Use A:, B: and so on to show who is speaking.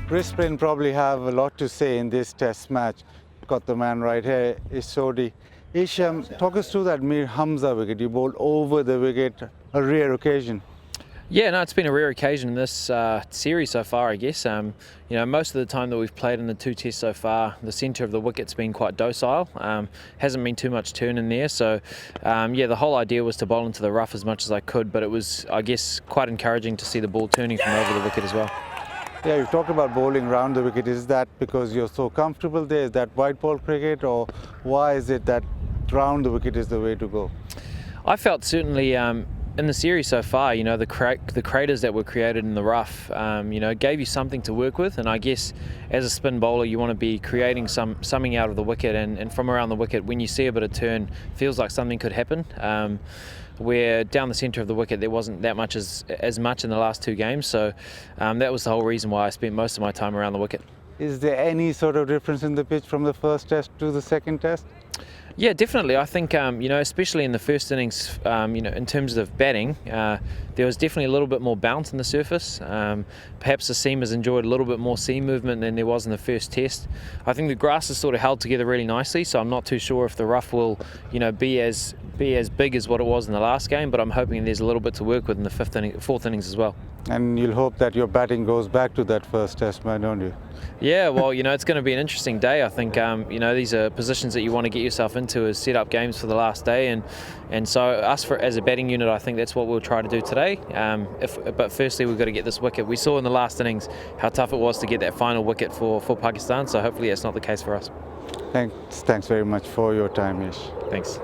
A: Wrist sprain probably have a lot to say in this test match. Got the man right here, is Sodhi. Ish, talk us through that Mir Hamza wicket. You bowled over the wicket, a rare occasion.
B: Yeah, no, it's been a rare occasion in this series so far, I guess. Most of the time that we've played in the two tests so far, the centre of the wicket's been quite docile. Hasn't been too much turn in there. So, the whole idea was to bowl into the rough as much as I could, but it was, I guess, quite encouraging to see the ball turning from over the wicket as well.
A: Yeah, you've talked about bowling round the wicket. Is that because you're so comfortable there? Is that white ball cricket, or why is it that round the wicket is the way to go?
B: I felt certainly in the series so far, the craters that were created in the rough, gave you something to work with. And I guess as a spin bowler, you want to be creating something out of the wicket, and from around the wicket, when you see a bit of turn, feels like something could happen. Where down the centre of the wicket there wasn't that much as much in the last two games, so that was the whole reason why I spent most of my time around the wicket.
A: Is there any sort of difference in the pitch from the first test to the second test?
B: Yeah, definitely. I think, especially in the first innings, in terms of batting, there was definitely a little bit more bounce in the surface. Perhaps the seamers enjoyed a little bit more seam movement than there was in the first test. I think the grass is sort of held together really nicely, so I'm not too sure if the rough will, be as big as what it was in the last game, but I'm hoping there's a little bit to work with in the fourth innings as well.
A: And you'll hope that your batting goes back to that first test, man, don't you?
B: Yeah, well, it's going to be an interesting day. I think, these are positions that you want to get yourself into as set up games for the last day, and so us as a batting unit, I think that's what we'll try to do today. But firstly, we've got to get this wicket. We saw in the last innings how tough it was to get that final wicket for Pakistan, so hopefully that's not the case for us.
A: Thanks very much for your time, Ish.
B: Thanks.